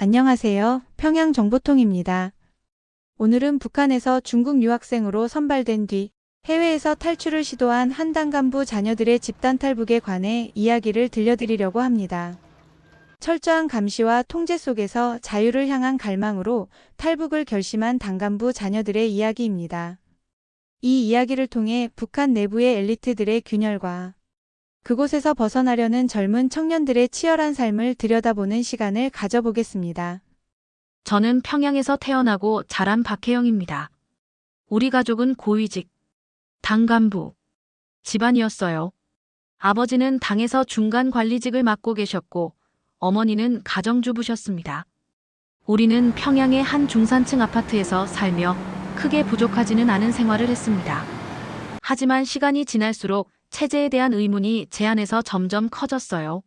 안녕하세요. 평양정보통입니다. 오늘은 북한에서 중국 유학생으로 선발된 뒤 해외에서 탈출을 시도한 한 당간부 자녀들의 집단 탈북에 관해 이야기를 들려드리려고 합니다. 철저한 감시와 통제 속에서 자유를 향한 갈망으로 탈북을 결심한 당간부 자녀들의 이야기입니다. 이 이야기를 통해 북한 내부의 엘리트들의 균열과 그곳에서 벗어나려는 젊은 청년들의 치열한 삶을 들여다보는 시간을 가져보겠습니다. 저는 평양에서 태어나고 자란 박혜영입니다. 우리 가족은 고위직, 당 간부, 집안이었어요. 아버지는 당에서 중간 관리직을 맡고 계셨고 어머니는 가정주부셨습니다. 우리는 평양의 한 중산층 아파트에서 살며 크게 부족하지는 않은 생활을 했습니다. 하지만 시간이 지날수록 체제에 대한 의문이 제 안에서 점점 커졌어요.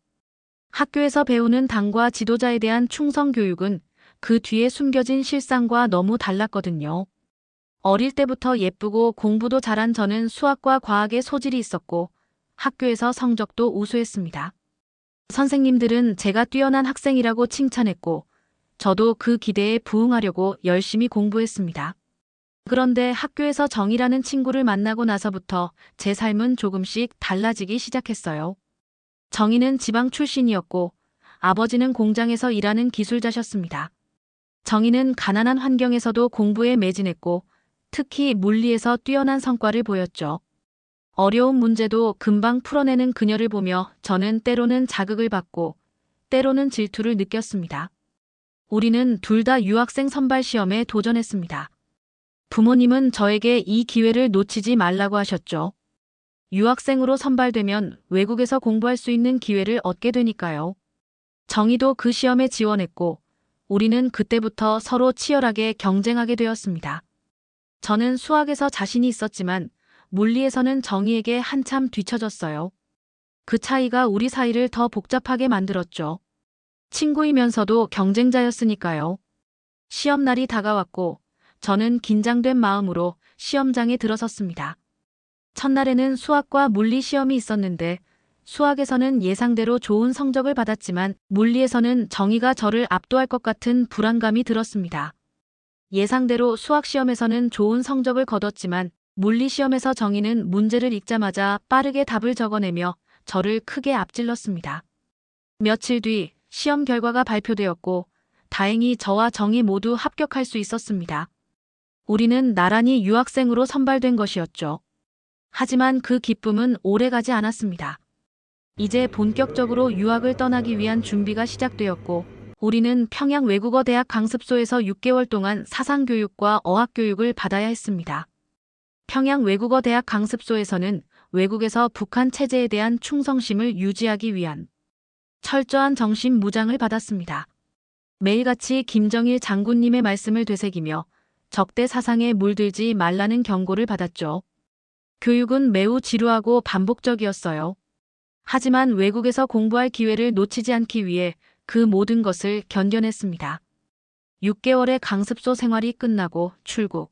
학교에서 배우는 당과 지도자에 대한 충성 교육은 그 뒤에 숨겨진 실상과 너무 달랐거든요. 어릴 때부터 예쁘고 공부도 잘한 저는 수학과 과학에 소질이 있었고 학교에서 성적도 우수했습니다. 선생님들은 제가 뛰어난 학생이라고 칭찬했고 저도 그 기대에 부응하려고 열심히 공부했습니다. 그런데 학교에서 정이라는 친구를 만나고 나서부터 제 삶은 조금씩 달라지기 시작했어요. 정이는 지방 출신이었고 아버지는 공장에서 일하는 기술자셨습니다. 정이는 가난한 환경에서도 공부에 매진했고 특히 물리에서 뛰어난 성과를 보였죠. 어려운 문제도 금방 풀어내는 그녀를 보며 저는 때로는 자극을 받고 때로는 질투를 느꼈습니다. 우리는 둘 다 유학생 선발 시험에 도전했습니다. 부모님은 저에게 이 기회를 놓치지 말라고 하셨죠. 유학생으로 선발되면 외국에서 공부할 수 있는 기회를 얻게 되니까요. 정희도 그 시험에 지원했고 우리는 그때부터 서로 치열하게 경쟁하게 되었습니다. 저는 수학에서 자신이 있었지만 물리에서는 정희에게 한참 뒤처졌어요. 그 차이가 우리 사이를 더 복잡하게 만들었죠. 친구이면서도 경쟁자였으니까요. 시험날이 다가왔고 저는 긴장된 마음으로 시험장에 들어섰습니다. 첫날에는 수학과 물리 시험이 있었는데 수학에서는 예상대로 좋은 성적을 받았지만 물리에서는 정의가 저를 압도할 것 같은 불안감이 들었습니다. 예상대로 수학 시험에서는 좋은 성적을 거뒀지만 물리 시험에서 정의는 문제를 읽자마자 빠르게 답을 적어내며 저를 크게 앞질렀습니다. 며칠 뒤 시험 결과가 발표되었고 다행히 저와 정의 모두 합격할 수 있었습니다. 우리는 나란히 유학생으로 선발된 것이었죠. 하지만 그 기쁨은 오래가지 않았습니다. 이제 본격적으로 유학을 떠나기 위한 준비가 시작되었고 우리는 평양 외국어대학 강습소에서 6개월 동안 사상교육과 어학교육을 받아야 했습니다. 평양 외국어대학 강습소에서는 외국에서 북한 체제에 대한 충성심을 유지하기 위한 철저한 정신 무장을 받았습니다. 매일같이 김정일 장군님의 말씀을 되새기며 적대 사상에 물들지 말라는 경고를 받았죠. 교육은 매우 지루하고 반복적이었어요. 하지만 외국에서 공부할 기회를 놓치지 않기 위해 그 모든 것을 견뎌냈습니다. 6개월의 강습소 생활이 끝나고 출국.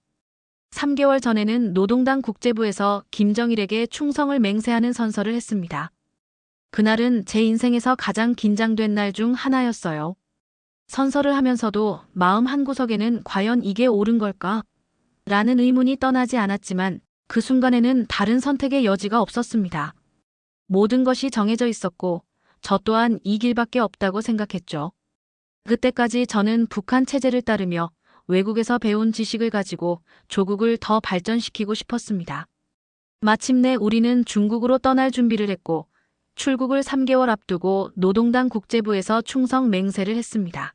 3개월 전에는 노동당 국제부에서 김정일에게 충성을 맹세하는 선서를 했습니다. 그날은 제 인생에서 가장 긴장된 날 중 하나였어요. 선서를 하면서도 마음 한구석에는 과연 이게 옳은 걸까? 라는 의문이 떠나지 않았지만 그 순간에는 다른 선택의 여지가 없었습니다. 모든 것이 정해져 있었고 저 또한 이 길밖에 없다고 생각했죠. 그때까지 저는 북한 체제를 따르며 외국에서 배운 지식을 가지고 조국을 더 발전시키고 싶었습니다. 마침내 우리는 중국으로 떠날 준비를 했고 출국을 3개월 앞두고 노동당 국제부에서 충성 맹세를 했습니다.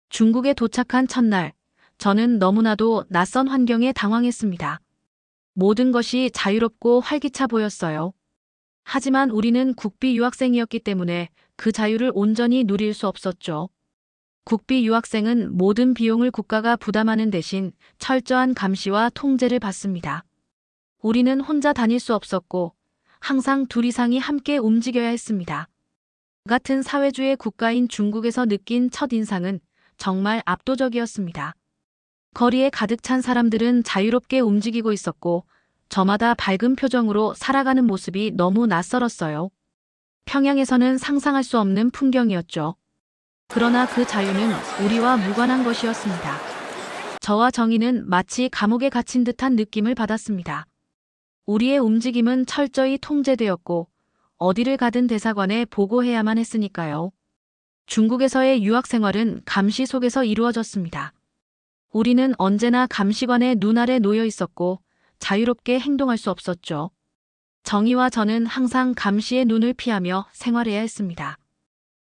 중국에 도착한 첫날, 저는 너무나도 낯선 환경에 당황했습니다. 모든 것이 자유롭고 활기차 보였어요. 하지만 우리는 국비 유학생이었기 때문에 그 자유를 온전히 누릴 수 없었죠. 국비 유학생은 모든 비용을 국가가 부담하는 대신 철저한 감시와 통제를 받습니다. 우리는 혼자 다닐 수 없었고 항상 둘 이상이 함께 움직여야 했습니다. 같은 사회주의 국가인 중국에서 느낀 첫 인상은 정말 압도적이었습니다. 거리에 가득 찬 사람들은 자유롭게 움직이고 있었고 저마다 밝은 표정으로 살아가는 모습이 너무 낯설었어요. 평양에서는 상상할 수 없는 풍경이었죠. 그러나 그 자유는 우리와 무관한 것이었습니다. 저와 정희는 마치 감옥에 갇힌 듯한 느낌을 받았습니다. 우리의 움직임은 철저히 통제되었고 어디를 가든 대사관에 보고해야만 했으니까요. 중국에서의 유학 생활은 감시 속에서 이루어졌습니다. 우리는 언제나 감시관의 눈 아래 놓여 있었고 자유롭게 행동할 수 없었죠. 정희와 저는 항상 감시의 눈을 피하며 생활해야 했습니다.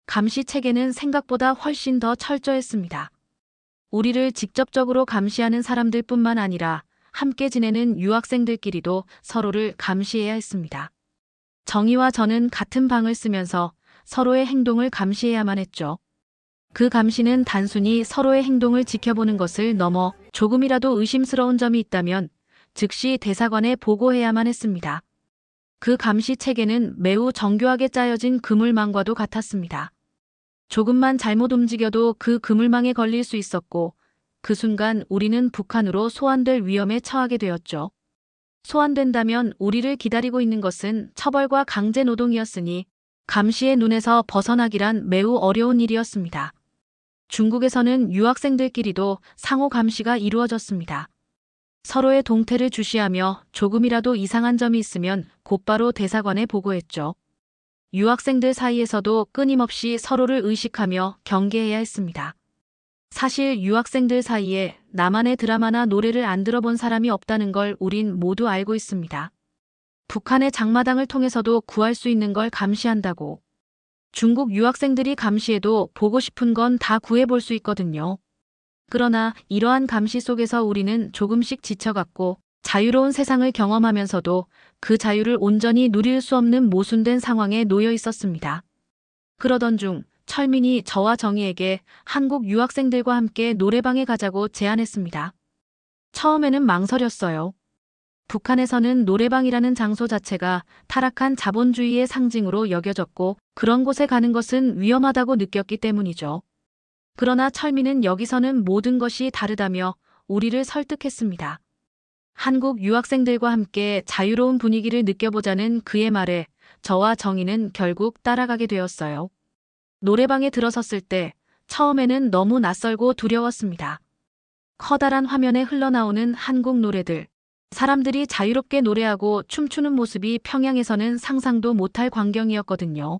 감시 체계는 생각보다 훨씬 더 철저했습니다. 우리를 직접적으로 감시하는 사람들뿐만 아니라 함께 지내는 유학생들끼리도 서로를 감시해야 했습니다. 정희와 저는 같은 방을 쓰면서 서로의 행동을 감시해야만 했죠. 그 감시는 단순히 서로의 행동을 지켜보는 것을 넘어 조금이라도 의심스러운 점이 있다면 즉시 대사관에 보고해야만 했습니다. 그 감시 체계는 매우 정교하게 짜여진 그물망과도 같았습니다. 조금만 잘못 움직여도 그 그물망에 걸릴 수 있었고 그 순간 우리는 북한으로 소환될 위험에 처하게 되었죠. 소환된다면 우리를 기다리고 있는 것은 처벌과 강제 노동이었으니 감시의 눈에서 벗어나기란 매우 어려운 일이었습니다. 중국에서는 유학생들끼리도 상호 감시가 이루어졌습니다. 서로의 동태를 주시하며 조금이라도 이상한 점이 있으면 곧바로 대사관에 보고했죠. 유학생들 사이에서도 끊임없이 서로를 의식하며 경계해야 했습니다. 사실 유학생들 사이에 나만의 드라마나 노래를 안 들어본 사람이 없다는 걸 우린 모두 알고 있습니다. 북한의 장마당을 통해서도 구할 수 있는 걸 감시한다고. 중국 유학생들이 감시해도 보고 싶은 건 다 구해볼 수 있거든요. 그러나 이러한 감시 속에서 우리는 조금씩 지쳐갔고 자유로운 세상을 경험하면서도 그 자유를 온전히 누릴 수 없는 모순된 상황에 놓여 있었습니다. 그러던 중 철민이 저와 정희에게 한국 유학생들과 함께 노래방에 가자고 제안했습니다. 처음에는 망설였어요. 북한에서는 노래방이라는 장소 자체가 타락한 자본주의의 상징으로 여겨졌고 그런 곳에 가는 것은 위험하다고 느꼈기 때문이죠. 그러나 철민은 여기서는 모든 것이 다르다며 우리를 설득했습니다. 한국 유학생들과 함께 자유로운 분위기를 느껴보자는 그의 말에 저와 정희는 결국 따라가게 되었어요. 노래방에 들어섰을 때 처음에는 너무 낯설고 두려웠습니다. 커다란 화면에 흘러나오는 한국 노래들, 사람들이 자유롭게 노래하고 춤추는 모습이 평양에서는 상상도 못할 광경이었거든요.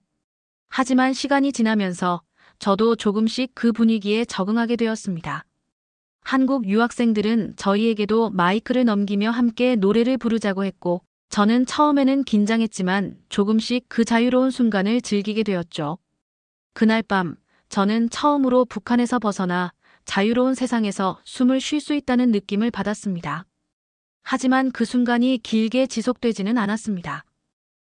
하지만 시간이 지나면서 저도 조금씩 그 분위기에 적응하게 되었습니다. 한국 유학생들은 저희에게도 마이크를 넘기며 함께 노래를 부르자고 했고 저는 처음에는 긴장했지만 조금씩 그 자유로운 순간을 즐기게 되었죠. 그날 밤 저는 처음으로 북한에서 벗어나 자유로운 세상에서 숨을 쉴 수 있다는 느낌을 받았습니다. 하지만 그 순간이 길게 지속되지는 않았습니다.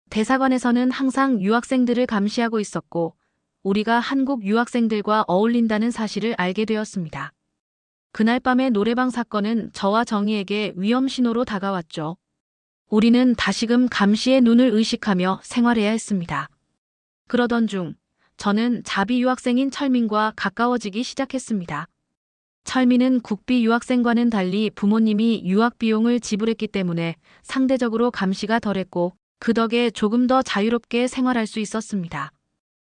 대사관에서는 항상 유학생들을 감시하고 있었고 우리가 한국 유학생들과 어울린다는 사실을 알게 되었습니다. 그날 밤의 노래방 사건은 저와 정희에게 위험 신호로 다가왔죠. 우리는 다시금 감시의 눈을 의식하며 생활해야 했습니다. 그러던 중 저는 자비 유학생인 철민과 가까워지기 시작했습니다. 철민은 국비 유학생과는 달리 부모님이 유학 비용을 지불했기 때문에 상대적으로 감시가 덜했고 그 덕에 조금 더 자유롭게 생활할 수 있었습니다.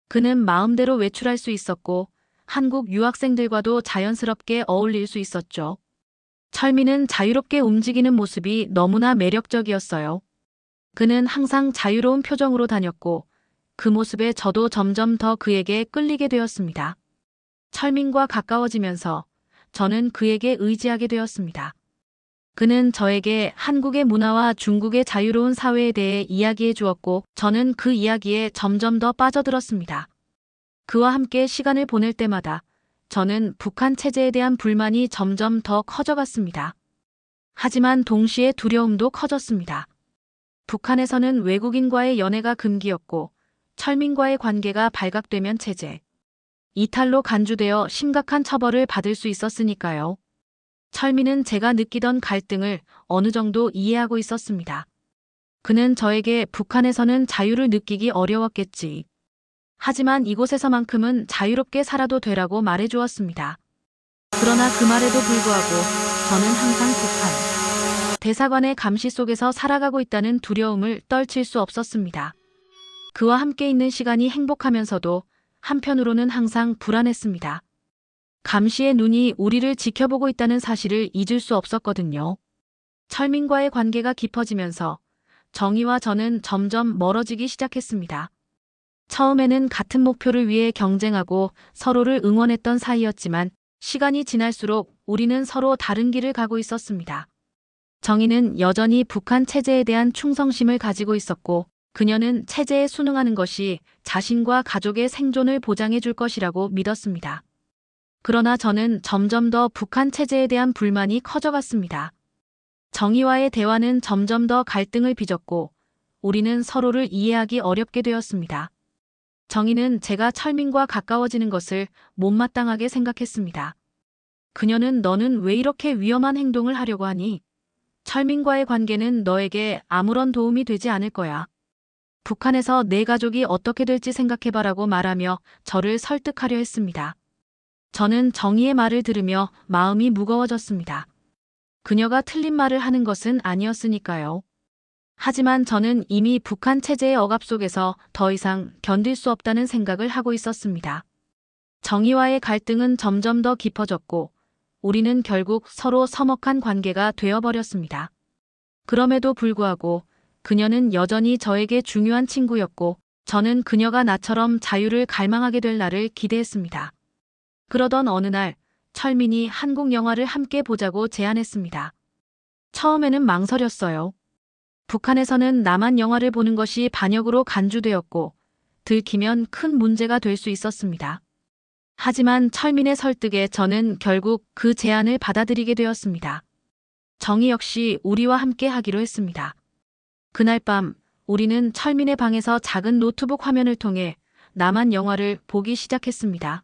그는 마음대로 외출할 수 있었고 한국 유학생들과도 자연스럽게 어울릴 수 있었죠. 철민은 자유롭게 움직이는 모습이 너무나 매력적이었어요. 그는 항상 자유로운 표정으로 다녔고 그 모습에 저도 점점 더 그에게 끌리게 되었습니다. 철민과 가까워지면서 저는 그에게 의지하게 되었습니다. 그는 저에게 한국의 문화와 중국의 자유로운 사회에 대해 이야기해 주었고 저는 그 이야기에 점점 더 빠져들었습니다. 그와 함께 시간을 보낼 때마다 저는 북한 체제에 대한 불만이 점점 더 커져갔습니다. 하지만 동시에 두려움도 커졌습니다. 북한에서는 외국인과의 연애가 금기였고 철민과의 관계가 발각되면 체제 이탈로 간주되어 심각한 처벌을 받을 수 있었으니까요. 철민은 제가 느끼던 갈등을 어느 정도 이해하고 있었습니다. 그는 저에게 북한에서는 자유를 느끼기 어려웠겠지. 하지만 이곳에서만큼은 자유롭게 살아도 되라고 말해주었습니다. 그러나 그 말에도 불구하고 저는 항상 북한 대사관의 감시 속에서 살아가고 있다는 두려움을 떨칠 수 없었습니다. 그와 함께 있는 시간이 행복하면서도 한편으로는 항상 불안했습니다. 감시의 눈이 우리를 지켜보고 있다는 사실을 잊을 수 없었거든요. 철민과의 관계가 깊어지면서 정희와 저는 점점 멀어지기 시작했습니다. 처음에는 같은 목표를 위해 경쟁하고 서로를 응원했던 사이였지만 시간이 지날수록 우리는 서로 다른 길을 가고 있었습니다. 정희는 여전히 북한 체제에 대한 충성심을 가지고 있었고 그녀는 체제에 순응하는 것이 자신과 가족의 생존을 보장해 줄 것이라고 믿었습니다. 그러나 저는 점점 더 북한 체제에 대한 불만이 커져갔습니다. 정희와의 대화는 점점 더 갈등을 빚었고 우리는 서로를 이해하기 어렵게 되었습니다. 정희는 제가 철민과 가까워지는 것을 못마땅하게 생각했습니다. 그녀는 너는 왜 이렇게 위험한 행동을 하려고 하니? 철민과의 관계는 너에게 아무런 도움이 되지 않을 거야. 북한에서 내 가족이 어떻게 될지 생각해봐라고 말하며 저를 설득하려 했습니다. 저는 정희의 말을 들으며 마음이 무거워졌습니다. 그녀가 틀린 말을 하는 것은 아니었으니까요. 하지만 저는 이미 북한 체제의 억압 속에서 더 이상 견딜 수 없다는 생각을 하고 있었습니다. 정희와의 갈등은 점점 더 깊어졌고 우리는 결국 서로 서먹한 관계가 되어버렸습니다. 그럼에도 불구하고 그녀는 여전히 저에게 중요한 친구였고 저는 그녀가 나처럼 자유를 갈망하게 될 날을 기대했습니다. 그러던 어느 날 철민이 한국 영화를 함께 보자고 제안했습니다. 처음에는 망설였어요. 북한에서는 남한 영화를 보는 것이 반역으로 간주되었고 들키면 큰 문제가 될 수 있었습니다. 하지만 철민의 설득에 저는 결국 그 제안을 받아들이게 되었습니다. 정희 역시 우리와 함께 하기로 했습니다. 그날 밤 우리는 철민의 방에서 작은 노트북 화면을 통해 남한 영화를 보기 시작했습니다.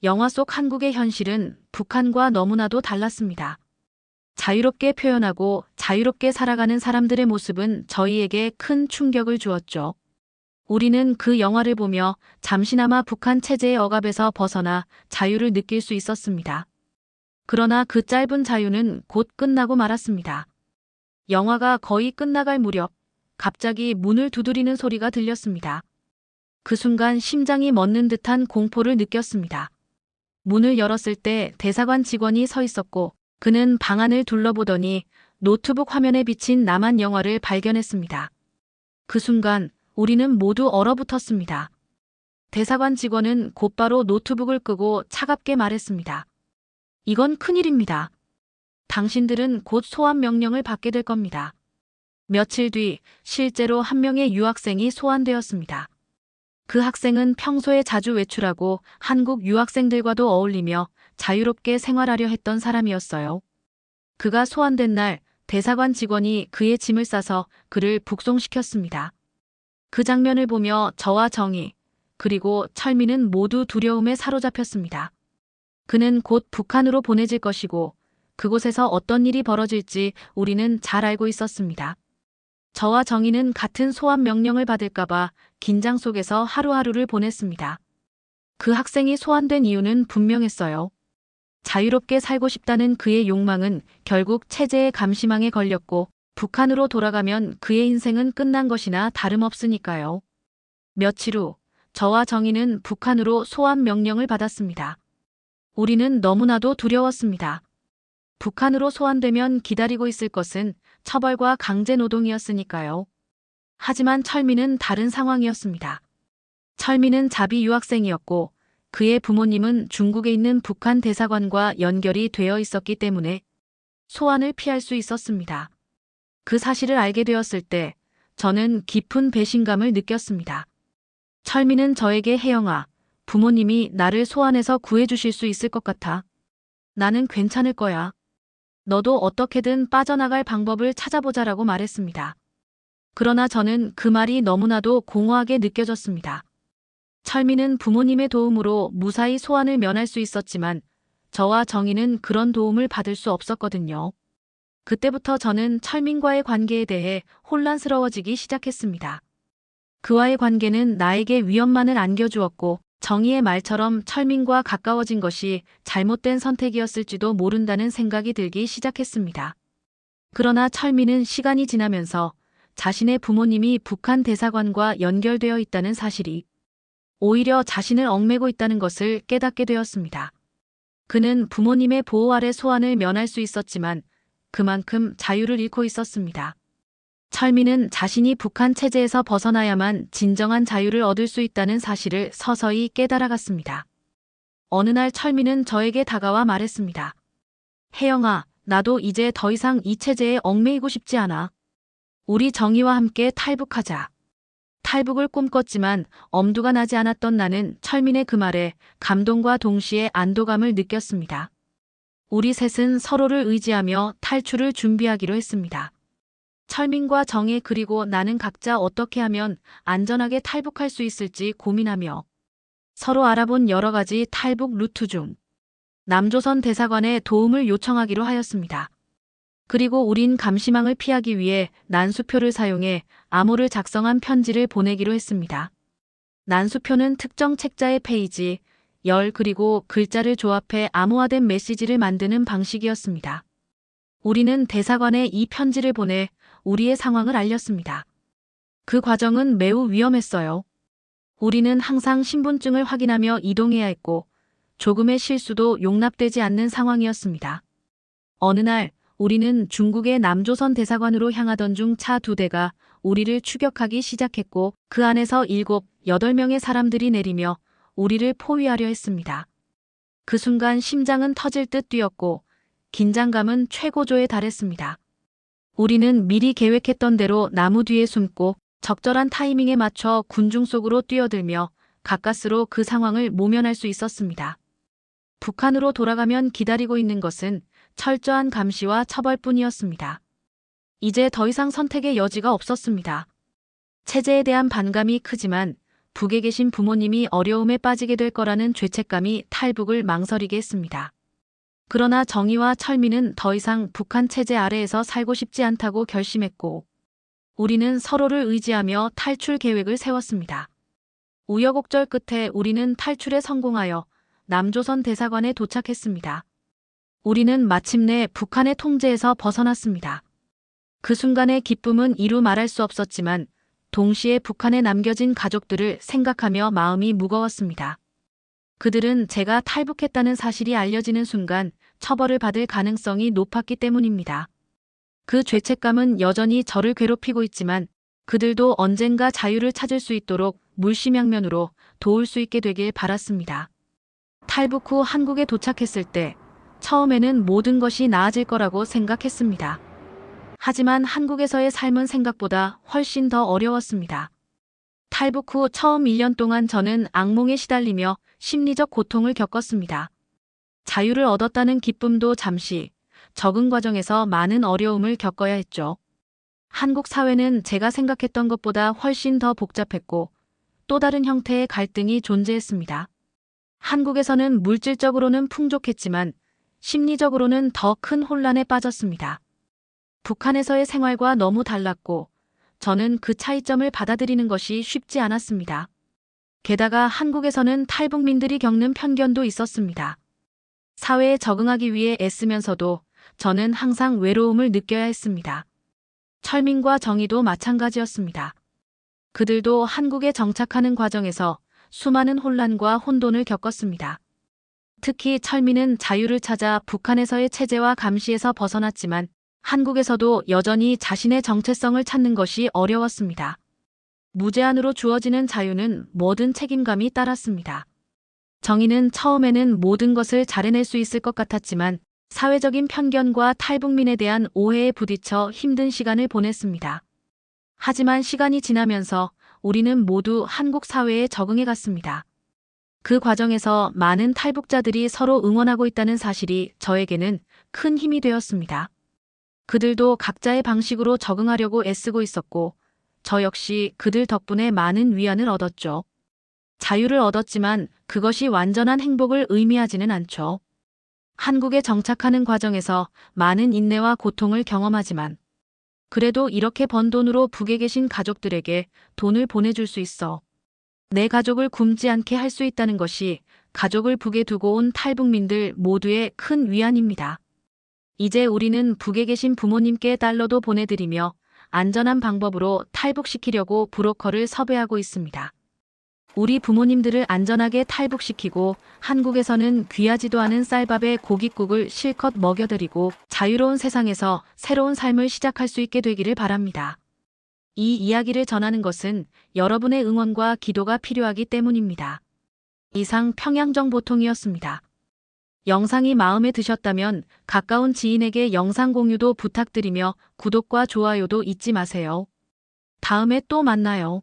영화 속 한국의 현실은 북한과 너무나도 달랐습니다. 자유롭게 표현하고 자유롭게 살아가는 사람들의 모습은 저희에게 큰 충격을 주었죠. 우리는 그 영화를 보며 잠시나마 북한 체제의 억압에서 벗어나 자유를 느낄 수 있었습니다. 그러나 그 짧은 자유는 곧 끝나고 말았습니다. 영화가 거의 끝나갈 무렵 갑자기 문을 두드리는 소리가 들렸습니다. 그 순간 심장이 멎는 듯한 공포를 느꼈습니다. 문을 열었을 때 대사관 직원이 서 있었고 그는 방 안을 둘러보더니 노트북 화면에 비친 남한 영화를 발견했습니다. 그 순간 우리는 모두 얼어붙었습니다. 대사관 직원은 곧바로 노트북을 끄고 차갑게 말했습니다. 이건 큰일입니다. 당신들은 곧 소환 명령을 받게 될 겁니다. 며칠 뒤 실제로 한 명의 유학생이 소환되었습니다. 그 학생은 평소에 자주 외출하고 한국 유학생들과도 어울리며 자유롭게 생활하려 했던 사람이었어요. 그가 소환된 날 대사관 직원이 그의 짐을 싸서 그를 북송시켰습니다. 그 장면을 보며 저와 정희 그리고 철민은 모두 두려움에 사로잡혔습니다. 그는 곧 북한으로 보내질 것이고 그곳에서 어떤 일이 벌어질지 우리는 잘 알고 있었습니다. 저와 정희는 같은 소환 명령을 받을까봐 긴장 속에서 하루하루를 보냈습니다. 그 학생이 소환된 이유는 분명했어요. 자유롭게 살고 싶다는 그의 욕망은 결국 체제의 감시망에 걸렸고 북한으로 돌아가면 그의 인생은 끝난 것이나 다름없으니까요. 며칠 후 저와 정희는 북한으로 소환 명령을 받았습니다. 우리는 너무나도 두려웠습니다. 북한으로 소환되면 기다리고 있을 것은 처벌과 강제노동이었으니까요. 하지만 철민은 다른 상황이었습니다. 철민은 자비 유학생이었고 그의 부모님은 중국에 있는 북한 대사관과 연결이 되어 있었기 때문에 소환을 피할 수 있었습니다. 그 사실을 알게 되었을 때 저는 깊은 배신감을 느꼈습니다. 철민은 저에게 혜영아, 부모님이 나를 소환해서 구해주실 수 있을 것 같아. 나는 괜찮을 거야. 너도 어떻게든 빠져나갈 방법을 찾아보자라고 말했습니다. 그러나 저는 그 말이 너무나도 공허하게 느껴졌습니다. 철민은 부모님의 도움으로 무사히 소환을 면할 수 있었지만 저와 정희는 그런 도움을 받을 수 없었거든요. 그때부터 저는 철민과의 관계에 대해 혼란스러워지기 시작했습니다. 그와의 관계는 나에게 위험만을 안겨주었고 정희의 말처럼 철민과 가까워진 것이 잘못된 선택이었을지도 모른다는 생각이 들기 시작했습니다. 그러나 철민은 시간이 지나면서 자신의 부모님이 북한 대사관과 연결되어 있다는 사실이 오히려 자신을 얽매고 있다는 것을 깨닫게 되었습니다. 그는 부모님의 보호 아래 소환을 면할 수 있었지만 그만큼 자유를 잃고 있었습니다. 철민은 자신이 북한 체제에서 벗어나야만 진정한 자유를 얻을 수 있다는 사실을 서서히 깨달아갔습니다. 어느 날 철민은 저에게 다가와 말했습니다. 혜영아, 나도 이제 더 이상 이 체제에 얽매이고 싶지 않아. 우리 정희와 함께 탈북하자. 탈북을 꿈꿨지만 엄두가 나지 않았던 나는 철민의 그 말에 감동과 동시에 안도감을 느꼈습니다. 우리 셋은 서로를 의지하며 탈출을 준비하기로 했습니다. 철민과 정혜 그리고 나는 각자 어떻게 하면 안전하게 탈북할 수 있을지 고민하며 서로 알아본 여러 가지 탈북 루트 중 남조선 대사관에 도움을 요청하기로 하였습니다. 그리고 우린 감시망을 피하기 위해 난수표를 사용해 암호를 작성한 편지를 보내기로 했습니다. 난수표는 특정 책자의 페이지, 열 그리고 글자를 조합해 암호화된 메시지를 만드는 방식이었습니다. 우리는 대사관에 이 편지를 보내 우리의 상황을 알렸습니다. 그 과정은 매우 위험했어요. 우리는 항상 신분증을 확인하며 이동해야 했고 조금의 실수도 용납되지 않는 상황이었습니다. 어느 날 우리는 중국의 남조선 대사관으로 향하던 중 차 2대가 우리를 추격하기 시작했고 그 안에서 7, 8명의 사람들이 내리며 우리를 포위하려 했습니다. 그 순간 심장은 터질 듯 뛰었고 긴장감은 최고조에 달했습니다. 우리는 미리 계획했던 대로 나무 뒤에 숨고 적절한 타이밍에 맞춰 군중 속으로 뛰어들며 가까스로 그 상황을 모면할 수 있었습니다. 북한으로 돌아가면 기다리고 있는 것은 철저한 감시와 처벌뿐이었습니다. 이제 더 이상 선택의 여지가 없었습니다. 체제에 대한 반감이 크지만 북에 계신 부모님이 어려움에 빠지게 될 거라는 죄책감이 탈북을 망설이게 했습니다. 그러나 정희와 철민은 더 이상 북한 체제 아래에서 살고 싶지 않다고 결심했고 우리는 서로를 의지하며 탈출 계획을 세웠습니다. 우여곡절 끝에 우리는 탈출에 성공하여 남조선 대사관에 도착했습니다. 우리는 마침내 북한의 통제에서 벗어났습니다. 그 순간의 기쁨은 이루 말할 수 없었지만 동시에 북한에 남겨진 가족들을 생각하며 마음이 무거웠습니다. 그들은 제가 탈북했다는 사실이 알려지는 순간 처벌을 받을 가능성이 높았기 때문입니다. 그 죄책감은 여전히 저를 괴롭히고 있지만 그들도 언젠가 자유를 찾을 수 있도록 물심양면으로 도울 수 있게 되길 바랐습니다. 탈북 후 한국에 도착했을 때 처음에는 모든 것이 나아질 거라고 생각했습니다. 하지만 한국에서의 삶은 생각보다 훨씬 더 어려웠습니다. 탈북 후 처음 1년 동안 저는 악몽에 시달리며 심리적 고통을 겪었습니다. 자유를 얻었다는 기쁨도 잠시, 적응 과정에서 많은 어려움을 겪어야 했죠. 한국 사회는 제가 생각했던 것보다 훨씬 더 복잡했고 또 다른 형태의 갈등이 존재했습니다. 한국에서는 물질적으로는 풍족했지만 심리적으로는 더 큰 혼란에 빠졌습니다. 북한에서의 생활과 너무 달랐고 저는 그 차이점을 받아들이는 것이 쉽지 않았습니다. 게다가 한국에서는 탈북민들이 겪는 편견도 있었습니다. 사회에 적응하기 위해 애쓰면서도 저는 항상 외로움을 느껴야 했습니다. 철민과 정희도 마찬가지였습니다. 그들도 한국에 정착하는 과정에서 수많은 혼란과 혼돈을 겪었습니다. 특히 철민은 자유를 찾아 북한에서의 체제와 감시에서 벗어났지만 한국에서도 여전히 자신의 정체성을 찾는 것이 어려웠습니다. 무제한으로 주어지는 자유는 모든 책임감이 따랐습니다. 정희는 처음에는 모든 것을 잘 해낼 수 있을 것 같았지만 사회적인 편견과 탈북민에 대한 오해에 부딪혀 힘든 시간을 보냈습니다. 하지만 시간이 지나면서 우리는 모두 한국 사회에 적응해 갔습니다. 그 과정에서 많은 탈북자들이 서로 응원하고 있다는 사실이 저에게는 큰 힘이 되었습니다. 그들도 각자의 방식으로 적응하려고 애쓰고 있었고 저 역시 그들 덕분에 많은 위안을 얻었죠. 자유를 얻었지만 그것이 완전한 행복을 의미하지는 않죠. 한국에 정착하는 과정에서 많은 인내와 고통을 경험하지만 그래도 이렇게 번 돈으로 북에 계신 가족들에게 돈을 보내줄 수 있어 내 가족을 굶지 않게 할 수 있다는 것이 가족을 북에 두고 온 탈북민들 모두의 큰 위안입니다. 이제 우리는 북에 계신 부모님께 달러도 보내드리며 안전한 방법으로 탈북시키려고 브로커를 섭외하고 있습니다. 우리 부모님들을 안전하게 탈북시키고 한국에서는 귀하지도 않은 쌀밥에 고깃국을 실컷 먹여드리고 자유로운 세상에서 새로운 삶을 시작할 수 있게 되기를 바랍니다. 이 이야기를 전하는 것은 여러분의 응원과 기도가 필요하기 때문입니다. 이상 평양정보통이었습니다. 영상이 마음에 드셨다면 가까운 지인에게 영상 공유도 부탁드리며 구독과 좋아요도 잊지 마세요. 다음에 또 만나요.